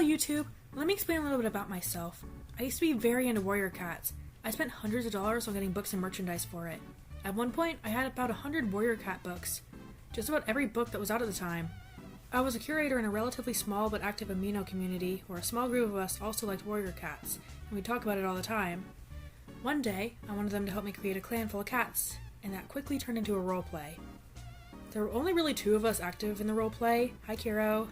YouTube, let me explain a little bit about myself. I used to be very into warrior cats. I spent hundreds of dollars on getting books and merchandise for it. At one point, I had about 100 warrior cat books. Just about every book that was out at the time. I was a curator in a relatively small but active amino community where a small group of us also liked warrior cats, and we'd talk about it all the time. One day, I wanted them to help me create a clan full of cats, and that quickly turned into a roleplay. There were only really 2 of us active in the roleplay, hi Kiro,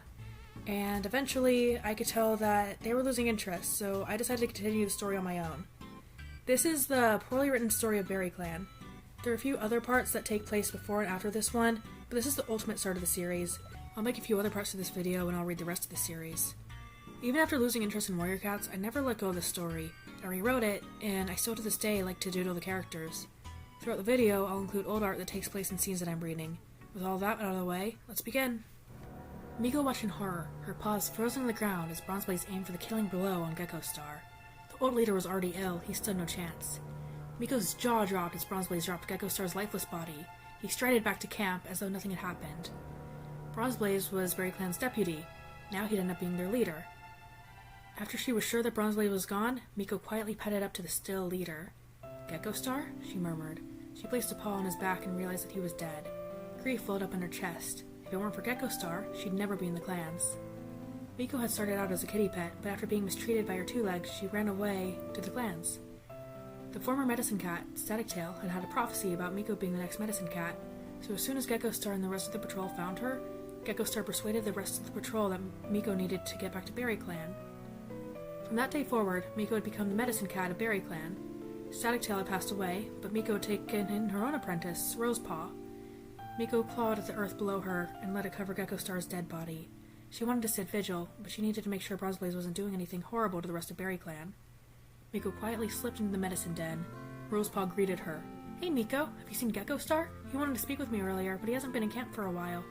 and eventually I could tell that they were losing interest, so I decided to continue the story on my own. This is the poorly written story of BerryClan. There are a few other parts that take place before and after this one, but this is the ultimate start of the series. I'll make a few other parts of this video and I'll read the rest of the series. Even after losing interest in warrior cats, I never let go of the story. I rewrote it, and I still to this day like to doodle the characters. Throughout the video, I'll include old art that takes place in scenes that I'm reading. With all that out of the way, let's begin! Miko watched in horror, her paws frozen on the ground as Bronzeblaze aimed for the killing blow on Gecko Star. The old leader was already ill, he stood no chance. Miko's jaw dropped as Bronzeblaze dropped Gecko Star's lifeless body. He strided back to camp as though nothing had happened. Bronzeblaze was BerryClan's deputy. Now he'd end up being their leader. After she was sure that Bronzeblaze was gone, Miko quietly padded up to the still leader. Gecko Star? She murmured. She placed a paw on his back and realized that he was dead. Grief welled up in her chest. If it weren't for Gecko Star, she'd never be in the clans. Miko had started out as a kitty pet, but after being mistreated by her 2 legs, she ran away to the clans. The former medicine cat, Static Tail, had had a prophecy about Miko being the next medicine cat, so as soon as Gecko Star and the rest of the patrol found her, Gecko Star persuaded the rest of the patrol that Miko needed to get back to BerryClan. From that day forward, Miko had become the medicine cat of BerryClan. Static Tail had passed away, but Miko had taken in her own apprentice, Rosepaw. Miko clawed at the earth below her and let it cover Gecko Star's dead body. She wanted to sit vigil, but she needed to make sure Bronzeblaze wasn't doing anything horrible to the rest of BerryClan. Miko quietly slipped into the medicine den. Rosepaw greeted her. Hey Miko, have you seen Gecko Star? He wanted to speak with me earlier, but he hasn't been in camp for a while.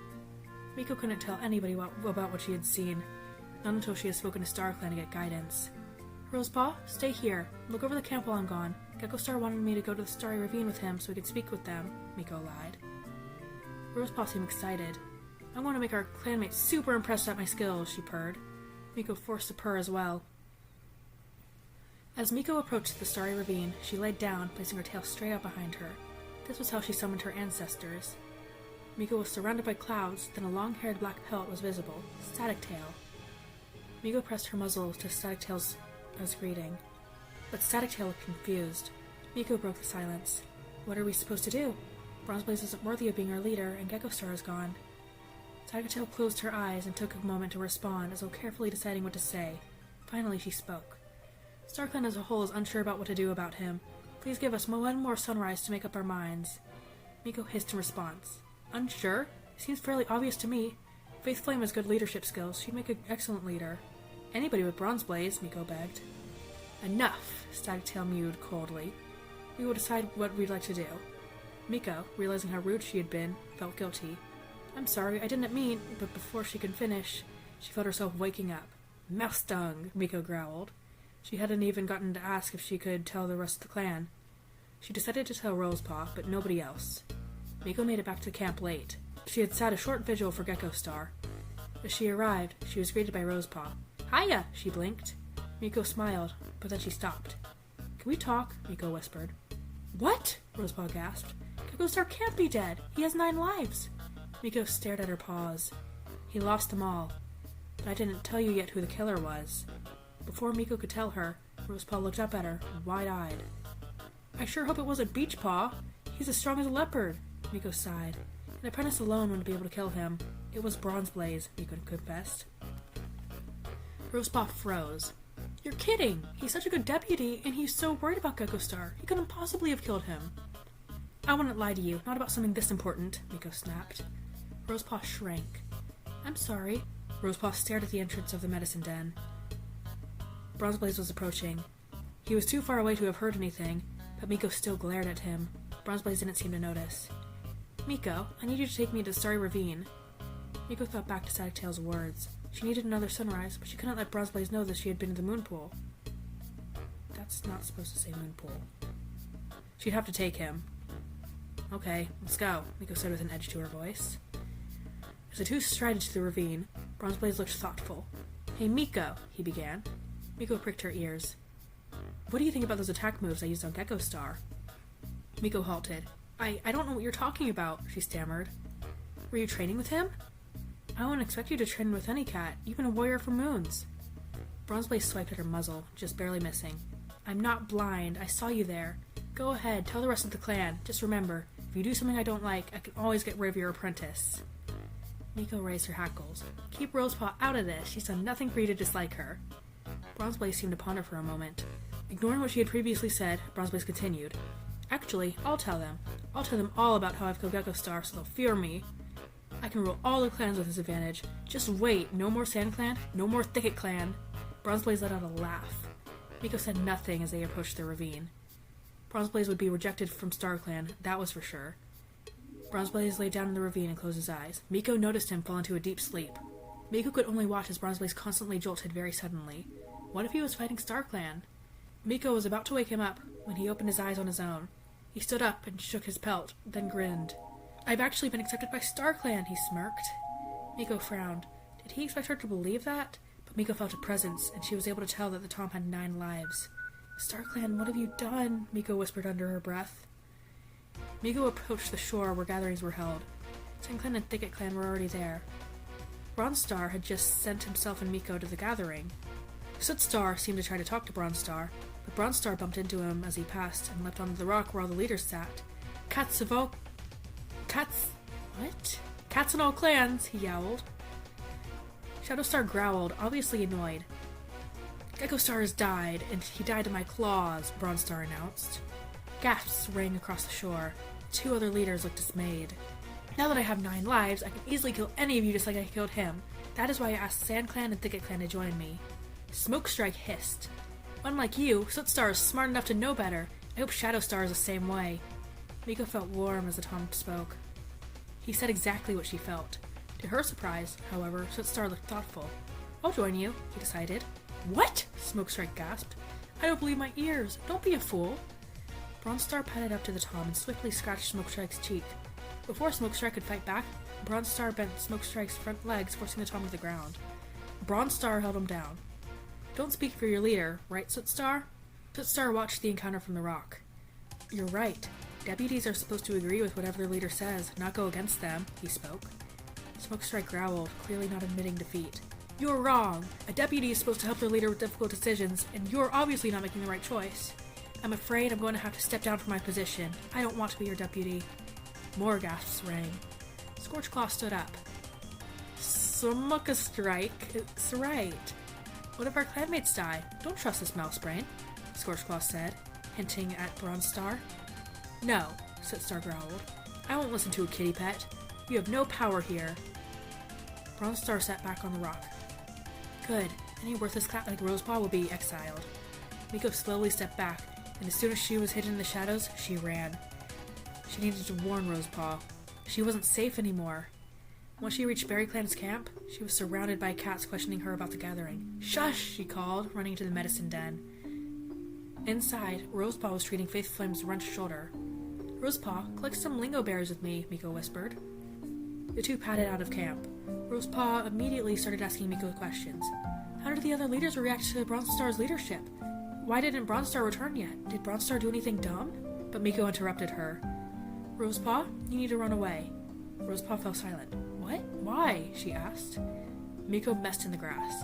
Miko couldn't tell anybody about what she had seen, not until she had spoken to StarClan to get guidance. Rosepaw, stay here. Look over the camp while I'm gone. Gecko Star wanted me to go to the Starry Ravine with him so we could speak with them, Miko lied. Rosepaw seemed excited. I'm going to make our clanmates super impressed at my skills, she purred. Miko forced a purr as well. As Miko approached the Starry Ravine, she laid down, placing her tail straight out behind her. This was how she summoned her ancestors. Miko was surrounded by clouds, then a long-haired black pelt was visible, Static Tail. Miko pressed her muzzle to Static Tail's greeting, but Static Tail looked confused. Miko broke the silence. What are we supposed to do? Bronzeblaze isn't worthy of being our leader, and Gecko Star is gone. Static Tail closed her eyes and took a moment to respond, as though carefully deciding what to say. Finally, she spoke. StarClan as a whole is unsure about what to do about him. Please give us one more sunrise to make up our minds. Miko hissed in response. Unsure? Seems fairly obvious to me. Faith Flame has good leadership skills. She'd make an excellent leader. Anybody with Bronzeblaze, Miko begged. Enough, Static Tail mewed coldly. We will decide what we'd like to do. Miko, realizing how rude she had been, felt guilty. I'm sorry, I didn't mean, but before she could finish, she felt herself waking up. Mouse stung, Miko growled. She hadn't even gotten to ask if she could tell the rest of the clan. She decided to tell Rosepaw, but nobody else. Miko made it back to camp late. She had sat a short vigil for Gecko Star. As she arrived, she was greeted by Rosepaw. Hiya, she blinked. Miko smiled, but then she stopped. Can we talk? Miko whispered. What? Rosepaw gasped. Gecko Star can't be dead. He has 9 lives. Miko stared at her paws. He lost them all. But I didn't tell you yet who the killer was. Before Miko could tell her, Rosepaw looked up at her, wide-eyed. I sure hope it wasn't Beachpaw. He's as strong as a leopard. Miko sighed. An apprentice alone wouldn't be able to kill him. It was Bronzeblaze, Miko confessed. Rosepaw froze. You're kidding! He's such a good deputy, and he's so worried about Gecko Star. He couldn't possibly have killed him. I wouldn't lie to you, not about something this important, Miko snapped. Rosepaw shrank. I'm sorry. Rosepaw stared at the entrance of the medicine den. Bronzeblaze was approaching. He was too far away to have heard anything, but Miko still glared at him. Bronzeblaze didn't seem to notice. Miko, I need you to take me to the Starry Ravine. Miko thought back to Static Tail's words. She needed another sunrise, but she couldn't let Bronzeblaze know that she had been to the moon pool. That's not supposed to say moon pool. She'd have to take him. Okay, let's go, Miko said with an edge to her voice. As the two strided to the ravine, Bronzeblaze looked thoughtful. Hey Miko, he began. Miko pricked her ears. What do you think about those attack moves I used on Gecko Star? Miko halted. I don't know what you're talking about, she stammered. Were you training with him? I wouldn't expect you to train with any cat, even a warrior for moons. Bronzeblaze swiped at her muzzle, just barely missing. I'm not blind, I saw you there. Go ahead, tell the rest of the clan. Just remember, if you do something I don't like, I can always get rid of your apprentice. Miko raised her hackles. Keep Rosepaw out of this, she's done nothing for you to dislike her. Bronzeblaze seemed to ponder for a moment. Ignoring what she had previously said, Bronzeblaze continued. Actually, I'll tell them. I'll tell them all about how I've killed Gecko Star so they'll fear me. I can rule all the clans with this advantage. Just wait, no more Sand Clan, no more Thicket Clan. Bronzeblaze let out a laugh. Miko said nothing as they approached the ravine. Bronzeblaze would be rejected from Star Clan, that was for sure. Bronzeblaze lay down in the ravine and closed his eyes. Miko noticed him fall into a deep sleep. Miko could only watch as Bronzeblaze constantly jolted very suddenly. What if he was fighting Star Clan? Miko was about to wake him up when he opened his eyes on his own. He stood up and shook his pelt, then grinned. I've actually been accepted by Star Clan, he smirked. Miko frowned. Did he expect her to believe that? But Miko felt a presence, and she was able to tell that the Tom had 9 lives. Star Clan, what have you done? Miko whispered under her breath. Miko approached the shore where gatherings were held. Sand Clan and Thicket Clan were already there. Bronze Star had just sent himself and Miko to the gathering. Soot Star seemed to try to talk to Bronze Star, but Bronze Star bumped into him as he passed and leapt onto the rock where all the leaders sat. Cats of all... Cats... What? Cats in all clans, he yowled. Shadow Star growled, obviously annoyed. Gecko Star has died, and he died in my claws, Bronze Star announced. Gasps rang across the shore. 2 other leaders looked dismayed. Now that I have 9 lives, I can easily kill any of you just like I killed him. That is why I asked Sand Clan and Thicket Clan to join me. Smokestrike hissed. Unlike you, Soot Star is smart enough to know better. I hope Shadow Star is the same way. Miko felt warm as the Tom spoke. He said exactly what she felt. To her surprise, however, Soot Star looked thoughtful. I'll join you, he decided. What? Smokestrike gasped. I don't believe my ears. Don't be a fool. Bronze Star padded up to the Tom and swiftly scratched Smokestrike's cheek. Before Smokestrike could fight back, Bronze Star bent Smokestrike's front legs, forcing the Tom to the ground. Bronze Star held him down. Don't speak for your leader, right, Soot Star? Soot Star watched the encounter from the rock. You're right. Deputies are supposed to agree with whatever their leader says, not go against them, he spoke. Smokestrike growled, clearly not admitting defeat. You're wrong. A deputy is supposed to help their leader with difficult decisions, and you're obviously not making the right choice. I'm afraid I'm going to have to step down from my position. I don't want to be your deputy. More gasps rang. Scorchclaw stood up. Smokestrike, it's right. What if our clanmates die? Don't trust this mouse brain, Scorchclaw said, hinting at Bronze Star. No, Soot Star growled. I won't listen to a kitty pet. You have no power here. Bronze Star sat back on the rock. Good. Any worthless cat like Rosepaw will be exiled. Miko slowly stepped back, and as soon as she was hidden in the shadows, she ran. She needed to warn Rosepaw. She wasn't safe anymore. Once she reached BerryClan's camp, she was surrounded by cats questioning her about the gathering. Shush, she called, running to the medicine den. Inside, Rosepaw was treating Faith Flame's wrenched shoulder. Rosepaw, collect some lingo berries with me, Miko whispered. The 2 padded out of camp. Rosepaw immediately started asking Miko questions. How did the other leaders react to Bronze Star's leadership? Why didn't Bronze Star return yet? Did Bronze Star do anything dumb? But Miko interrupted her. Rosepaw, you need to run away. Rosepaw fell silent. What? Why? She asked. Miko messed in the grass.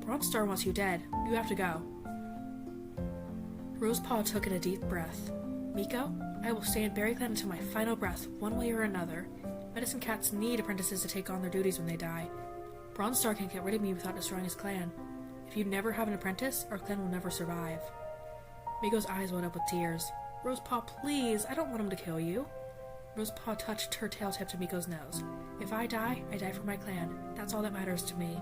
Bronze Star wants you dead. You have to go. Rosepaw took in a deep breath. Miko, I will stay in BerryClan until my final breath, one way or another. Medicine cats need apprentices to take on their duties when they die. Bronze Star can't get rid of me without destroying his clan. If you never have an apprentice, our clan will never survive. Miko's eyes welled up with tears. Rosepaw, please, I don't want him to kill you. Rosepaw touched her tail tip to Miko's nose. If I die for my clan. That's all that matters to me.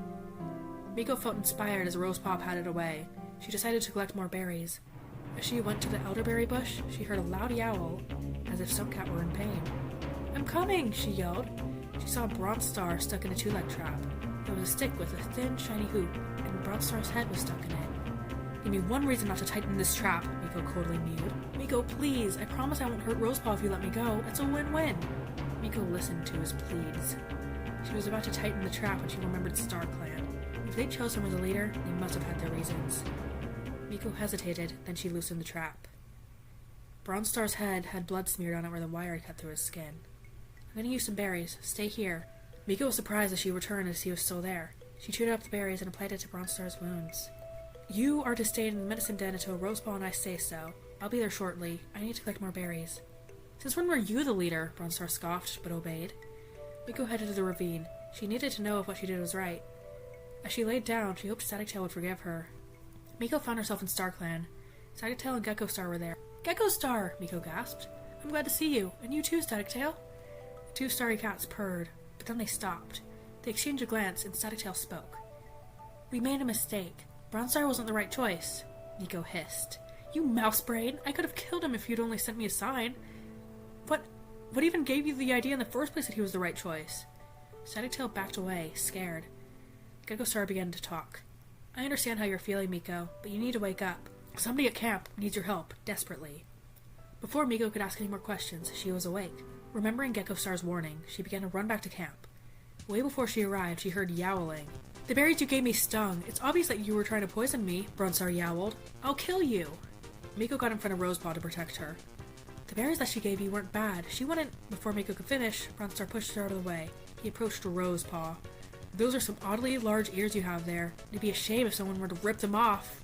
Miko felt inspired as Rosepaw padded away. She decided to collect more berries. As she went to the elderberry bush, she heard a loud yowl, as if some cat were in pain. I'm coming, she yelled. She saw a Bronze Star stuck in a 2-leg trap. There was a stick with a thin, shiny hoop, and Bronze Star's head was stuck in it. Give me one reason not to tighten this trap, Miko coldly mewed. Miko, please, I promise I won't hurt Rosepaw if you let me go. It's a win-win. Miko listened to his pleas. She was about to tighten the trap when she remembered Star Clan. If they chose him as a leader, they must have had their reasons. Miko hesitated, then she loosened the trap. Bronzestar's head had blood smeared on it where the wire had cut through his skin. "I'm gonna use some berries. Stay here." Miko was surprised as she returned as he was still there. She chewed up the berries and applied it to Bronzestar's wounds. "You are to stay in the medicine den until Roseball and I say so. I'll be there shortly. I need to collect more berries." "Since when were you the leader?" Bronzestar scoffed, but obeyed. Miko headed to the ravine. She needed to know if what she did was right. As she laid down, she hoped Statictail would forgive her. Miko found herself in StarClan. Statictail and Geckostar were there. "Geckostar!" Miko gasped. "I'm glad to see you. And you too, Statictail." The two starry cats purred, but then they stopped. They exchanged a glance, and Statictail spoke. "We made a mistake. Bronzestar wasn't the right choice," Miko hissed. "You mouse brain! I could have killed him if you'd only sent me a sign. What even gave you the idea in the first place that he was the right choice?" Statictail backed away, scared. Geckostar began to talk. "I understand how you're feeling, Miko, but you need to wake up. Somebody at camp needs your help, desperately." Before Miko could ask any more questions, she was awake. Remembering Geckostar's warning, she began to run back to camp. Way before she arrived, she heard yowling. "The berries you gave me stung. It's obvious that you were trying to poison me," Bronzestar yowled. "I'll kill you." Miko got in front of Rosepaw to protect her. "The berries that she gave you weren't bad. She wouldn't—" Before Miko could finish, Bronzestar pushed her out of the way. He approached Rosepaw. "Those are some oddly large ears you have there. It'd be a shame if someone were to rip them off."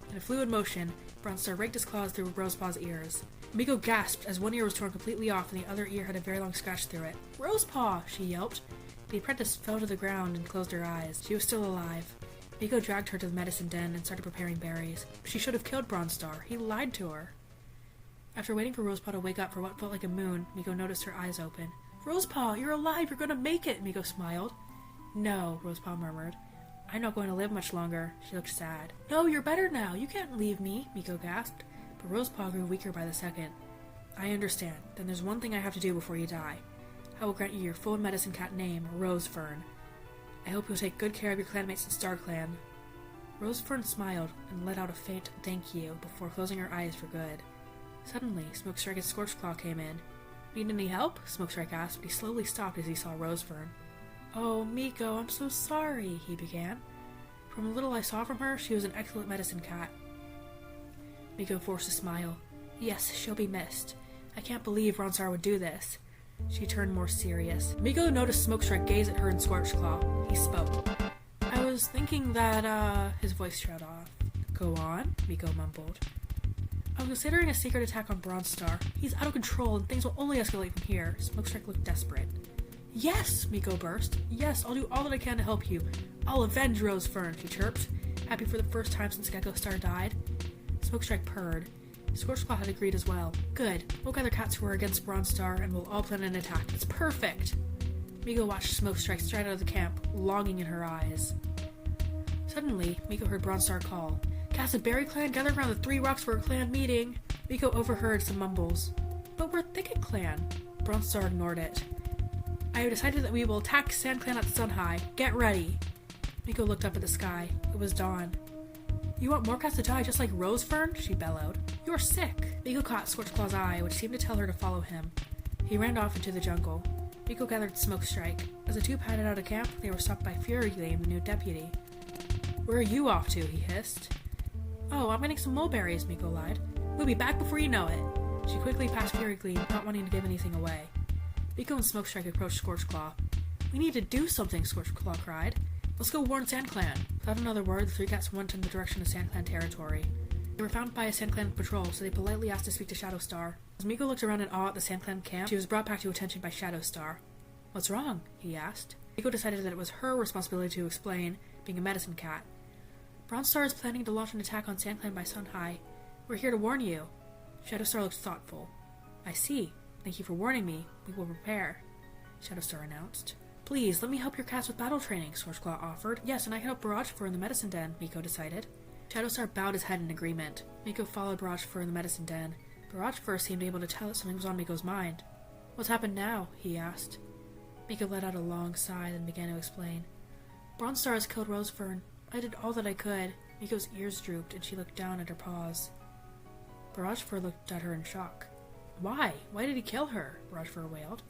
In a fluid motion, Bronzestar raked his claws through Rosepaw's ears. Miko gasped as one ear was torn completely off and the other ear had a very long scratch through it. "Rosepaw!" she yelped. The apprentice fell to the ground and closed her eyes. She was still alive. Miko dragged her to the medicine den and started preparing berries. She should have killed Bronzestar. He lied to her. After waiting for Rosepaw to wake up for what felt like a moon, Miko noticed her eyes open. "Rosepaw, you're alive! You're gonna make it!" Miko smiled. "No," Rosepaw murmured. "I'm not going to live much longer." She looked sad. "No, you're better now. You can't leave me," Miko gasped. But Rosepaw grew weaker by the second. "I understand. Then there's one thing I have to do before you die. I will grant you your full medicine cat name, Rosefern. I hope you'll take good care of your clanmates in StarClan." Rosefern smiled and let out a faint thank you before closing her eyes for good. Suddenly, Smokestrike and Scorchclaw came in. "Need any help?" Smokestrike asked, but he slowly stopped as he saw Rosefern. "Oh, Miko, I'm so sorry," he began. "From the little I saw from her, she was an excellent medicine cat." Miko forced a smile. "Yes, she'll be missed. I can't believe Bronzestar would do this." She turned more serious. Miko noticed Smokestrike gaze at her and Scorchclaw. He spoke. "I was thinking that, His voice trailed off. "Go on," Miko mumbled. "I was considering a secret attack on Bronzestar. He's out of control and things will only escalate from here." Smokestrike looked desperate. "Yes!" Miko burst. "Yes, I'll do all that I can to help you. I'll avenge Rosefern," she chirped, happy for the first time since Geckostar died. Smokestrike purred. Scorchclaw had agreed as well. "Good. We'll gather cats who are against Bronzestar and we'll all plan an attack. It's perfect!" Miko watched Smokestrike stride out of the camp, longing in her eyes. Suddenly, Miko heard Bronzestar call. "Cats of BerryClan, gather around the 3 rocks for a clan meeting." Miko overheard some mumbles. "But we're Thicket Clan." Bronzestar ignored it. "I have decided that we will attack Sand Clan at Sunhigh. Get ready." Miko looked up at the sky. It was dawn. "You want more cats to die just like Rosefern?" she bellowed. "You're sick." Miko caught Scorchclaw's eye, which seemed to tell her to follow him. He ran off into the jungle. Miko gathered Smokestrike. As the two padded out of camp, they were stopped by FuryGleam, the new deputy. "Where are you off to?" he hissed. "Oh, I'm getting some mulberries," Miko lied. "We'll be back before you know it." She quickly passed FuryGleam, not wanting to give anything away. Miko and Smokestrike approached Scorchclaw. "We need to do something," Scorchclaw cried. "Let's go warn SandClan." Without another word, the 3 cats went in the direction of SandClan territory. They were found by a SandClan patrol, so they politely asked to speak to Shadowstar. As Miko looked around in awe at the SandClan camp, she was brought back to attention by Shadowstar. "What's wrong?" he asked. Miko decided that it was her responsibility to explain, being a medicine cat. "Bronzestar is planning to launch an attack on SandClan by Sunhigh. We're here to warn you." Shadowstar looked thoughtful. "I see. Thank you for warning me. We will prepare," Shadowstar announced. "Please, let me help your cats with battle training," Scorchclaw offered. "Yes, and I can help Barragefur in the medicine den," Miko decided. Shadowstar bowed his head in agreement. Miko followed Barragefur in the medicine den. Barragefur seemed able to tell that something was on Miko's mind. "What's happened now?" he asked. Miko let out a long sigh and began to explain. "Bronzestar has killed Rosefern. I did all that I could." Miko's ears drooped and she looked down at her paws. Barragefur looked at her in shock. "Why? Why did he kill her?" Barragefur wailed.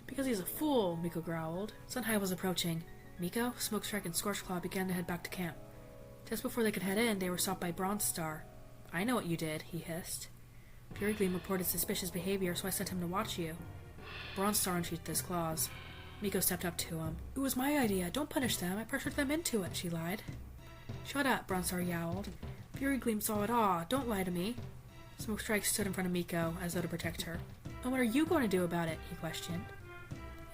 "Because he's a fool," Miko growled. Sunhigh was approaching. Miko, Smokestrike, and Scorchclaw began to head back to camp. Just before they could head in, they were stopped by Bronzestar. I know what you did, he hissed. BerryClan reported suspicious behavior, so I sent him to watch you. Bronzestar unsheathed his claws. Miko stepped up to him. It was my idea. Don't punish them. I pressured them into it, she lied. Shut up, Bronzestar yowled. BerryClan saw it all. Don't lie to me. Smokestrike stood in front of Miko, as though to protect her. And what are you going to do about it? He questioned.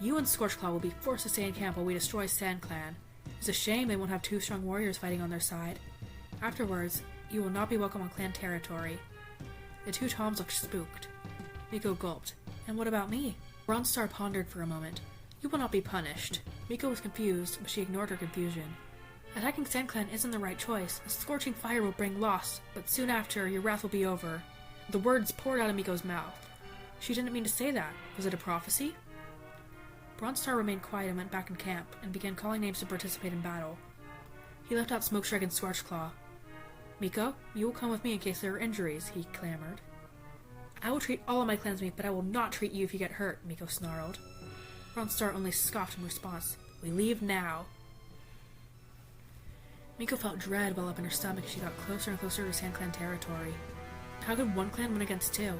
You and Scorchclaw will be forced to stay in camp while we destroy SandClan. It's a shame they won't have two strong warriors fighting on their side. Afterwards, you will not be welcome on clan territory. The two Toms looked spooked. Miko gulped. And what about me? Bronzestar pondered for a moment. You will not be punished. Miko was confused, but she ignored her confusion. Attacking SandClan isn't the right choice. A scorching fire will bring loss, but soon after, your wrath will be over. The words poured out of Miko's mouth. She didn't mean to say that. Was it a prophecy? Bronzestar remained quiet and went back in camp, and began calling names to participate in battle. He left out Smokestrike and Scorchclaw. Miko, you will come with me in case there are injuries, he clamored. I will treat all of my clansmates, but I will not treat you if you get hurt, Miko snarled. Bronzestar only scoffed in response. We leave now. Miko felt dread well up in her stomach as she got closer and closer to SandClan territory. How could one clan win against two?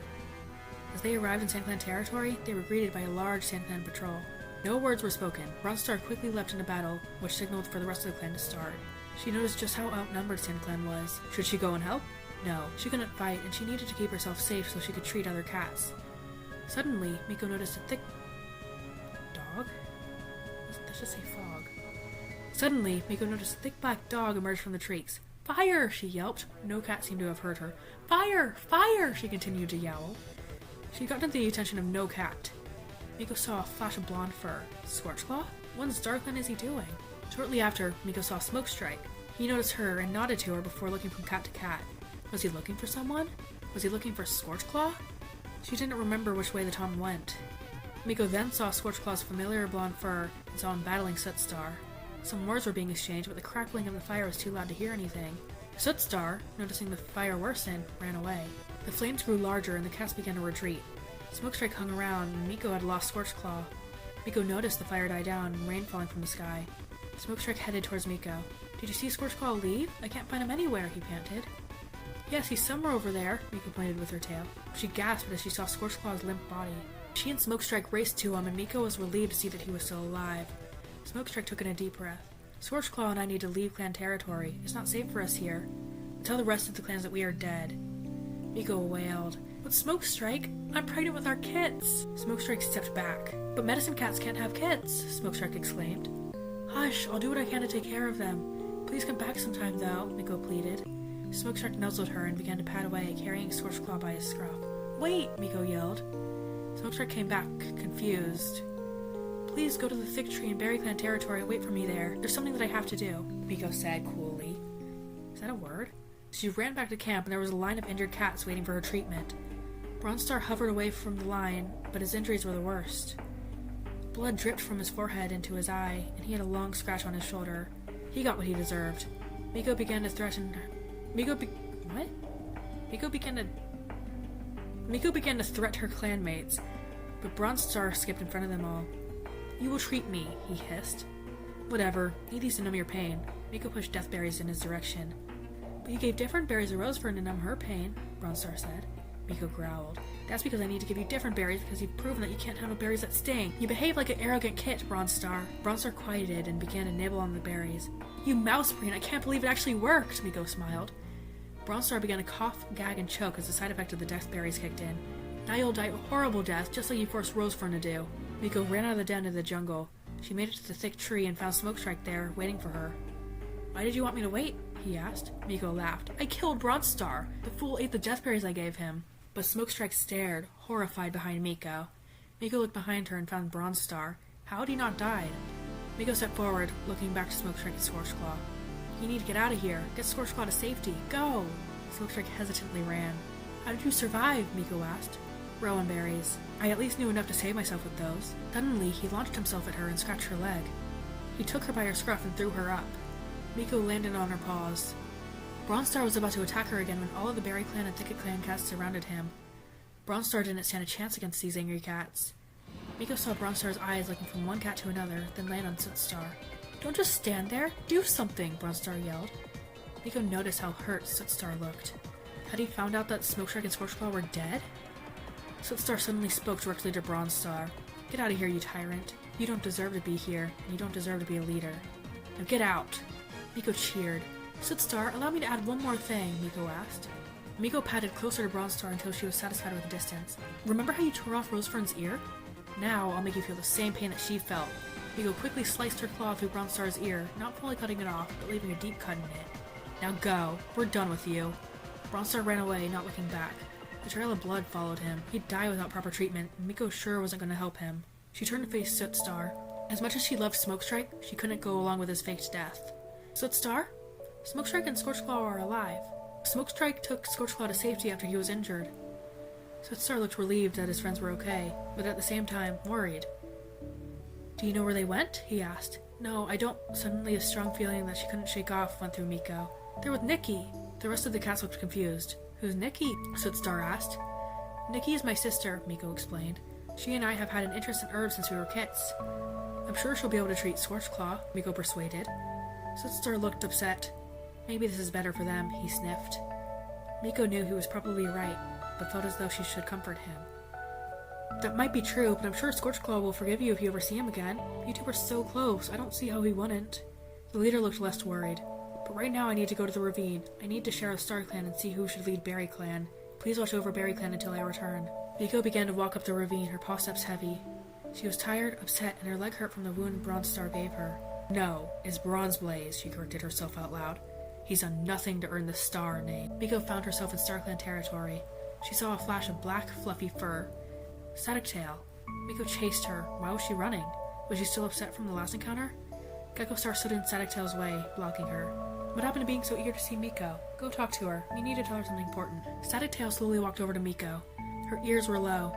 As they arrived in SandClan territory, they were greeted by a large SandClan patrol. No words were spoken. Bronzestar quickly leapt into battle, which signaled for the rest of the clan to start. She noticed just how outnumbered SandClan was. Should she go and help? No, she couldn't fight, and she needed to keep herself safe so she could treat other cats. Suddenly, Miko noticed a thick... dog? That should say fog. Suddenly, Miko noticed a thick black dog emerge from the trees. Fire! She yelped. No cat seemed to have heard her. Fire! Fire! She continued to yowl. She got to the attention of no cat. Miko saw a flash of blonde fur. Scorchclaw? What in Stardew is he doing? Shortly after, Miko saw Smokestrike. He noticed her and nodded to her before looking from cat to cat. Was he looking for someone? Was he looking for Scorchclaw? She didn't remember which way the Tom went. Miko then saw Scorchclaw's familiar blonde fur and saw him battling Sootstar. Some words were being exchanged, but the crackling of the fire was too loud to hear anything. Sootstar, noticing the fire worsen, ran away. The flames grew larger and the cats began to retreat. Smokestrike hung around and Miko had lost Scorchclaw. Miko noticed the fire die down and rain falling from the sky. Smokestrike headed towards Miko. Did you see Scorchclaw leave? I can't find him anywhere, he panted. Yes, he's somewhere over there, Miko pointed with her tail. She gasped as she saw Scorchclaw's limp body. She and Smokestrike raced to him and Miko was relieved to see that he was still alive. Smokestrike took in a deep breath. Scorchclaw and I need to leave clan territory. It's not safe for us here. Tell the rest of the clans that we are dead. Miko wailed. But Smokestrike, I'm pregnant with our kits! Smokestrike stepped back. But medicine cats can't have kits, Smokestrike exclaimed. Hush, I'll do what I can to take care of them. Please come back sometime, though, Miko pleaded. Smokestrike nuzzled her and began to pat away, carrying Scorchclaw by his scruff. Wait, Miko yelled. Smokestrike came back, confused. Please go to the thick tree in BerryClan territory and wait for me there. There's something that I have to do, Miko said coolly. Is that a word? She ran back to camp and there was a line of injured cats waiting for her treatment. Bronzestar hovered away from the line, but his injuries were the worst. Blood dripped from his forehead into his eye, and he had a long scratch on his shoulder. He got what he deserved. Miko began to threaten her. Miko began to threat her clanmates, but Bronzestar skipped in front of them all. You will treat me, he hissed. Whatever, eat these to numb your pain. Miko pushed death berries in his direction. But you gave different berries to Rosefern to numb her pain, Bronzestar said. Miko growled. That's because I need to give you different berries because you've proven that you can't handle berries that sting. You behave like an arrogant kid, Bronzestar. Bronzestar quieted and began to nibble on the berries. You mouse brain, I can't believe it actually worked, Miko smiled. Bronzestar began to cough, gag, and choke as the side effect of the death berries kicked in. Now you'll die a horrible death, just like you forced Rosefern to do. Miko ran out of the den to the jungle. She made it to the thick tree and found Smokestrike there, waiting for her. Why did you want me to wait? He asked. Miko laughed. I killed Bronzestar. The fool ate the death berries I gave him. But Smokestrike stared, horrified behind Miko. Miko looked behind her and found Bronzestar. How had he not died? Miko stepped forward, looking back to Smokestrike and Scorchclaw. You need to get out of here. Get Scorchclaw to safety. Go! Smokestrike hesitantly ran. How did you survive? Miko asked. Rowan berries. I at least knew enough to save myself with those. Suddenly, he launched himself at her and scratched her leg. He took her by her scruff and threw her up. Miko landed on her paws. Bronzestar was about to attack her again when all of the BerryClan and Thicket Clan cats surrounded him. Bronzestar didn't stand a chance against these angry cats. Miko saw Bronzestar's eyes looking from one cat to another, then land on Sootstar. Don't just stand there. Do something, Bronzestar yelled. Miko noticed how hurt Sootstar looked. Had he found out that Smokestrike and Scorchclaw were dead? Sootstar suddenly spoke directly to Bronzestar. Get out of here, you tyrant. You don't deserve to be here, and you don't deserve to be a leader. Now get out! Miko cheered. Sootstar, allow me to add one more thing, Miko asked. Miko patted closer to Bronzestar until she was satisfied with the distance. Remember how you tore off Rosefern's ear? Now I'll make you feel the same pain that she felt. Miko quickly sliced her claw through Bronzestar's ear, not fully cutting it off, but leaving a deep cut in it. Now go. We're done with you. Bronzestar ran away, not looking back. The trail of blood followed him. He'd die without proper treatment, and Miko sure wasn't going to help him. She turned to face Sootstar. As much as she loved Smokestrike, she couldn't go along with his faked death. Sootstar? Smokestrike and Scorchclaw are alive. Smokestrike took Scorchclaw to safety after he was injured. Sootstar looked relieved that his friends were okay, but at the same time, worried. Do you know where they went? He asked. No, I don't. Suddenly a strong feeling that she couldn't shake off went through Miko. They're with Nikki. The rest of the cats looked confused. Who's Nikki? Sootstar asked. Nikki is my sister, Miko explained. She and I have had an interest in herbs since we were kids. I'm sure she'll be able to treat Scorchclaw, Miko persuaded. Sootstar looked upset. Maybe this is better for them, he sniffed. Miko knew he was probably right, but felt as though she should comfort him. That might be true, but I'm sure Scorchclaw will forgive you if you ever see him again. You two were so close, I don't see how he wouldn't. The leader looked less worried. But right now I need to go to the ravine. I need to share with StarClan and see who should lead BerryClan. Please watch over BerryClan until I return. Miko began to walk up the ravine, her paw steps heavy. She was tired, upset, and her leg hurt from the wound Bronzestar gave her. No, it's Bronzeblaze, she corrected herself out loud. He's done nothing to earn the star name. Miko found herself in StarClan territory. She saw a flash of black, fluffy fur. Static Tail. Miko chased her. Why was she running? Was she still upset from the last encounter? Gekostar stood in Static Tail's way, blocking her. What happened to being so eager to see Miko? Go talk to her. You need to tell her something important. Static Tail slowly walked over to Miko. Her ears were low.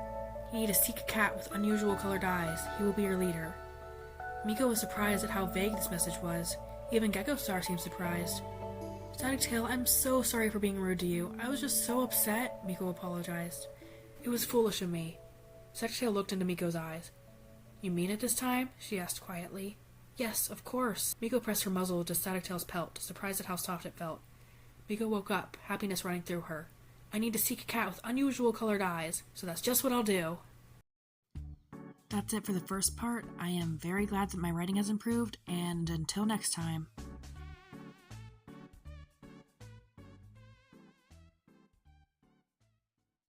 You need to seek a cat with unusual colored eyes. He will be your leader. Miko was surprised at how vague this message was. Even Gekostar seemed surprised. Static Tail, I'm so sorry for being rude to you. I was just so upset, Miko apologized. It was foolish of me. Static Tail looked into Miko's eyes. You mean it this time? She asked quietly. Yes, of course. Miko pressed her muzzle to Static Tail's pelt, surprised at how soft it felt. Miko woke up, happiness running through her. I need to seek a cat with unusual colored eyes, so that's just what I'll do. That's it for the first part. I am very glad that my writing has improved, and until next time.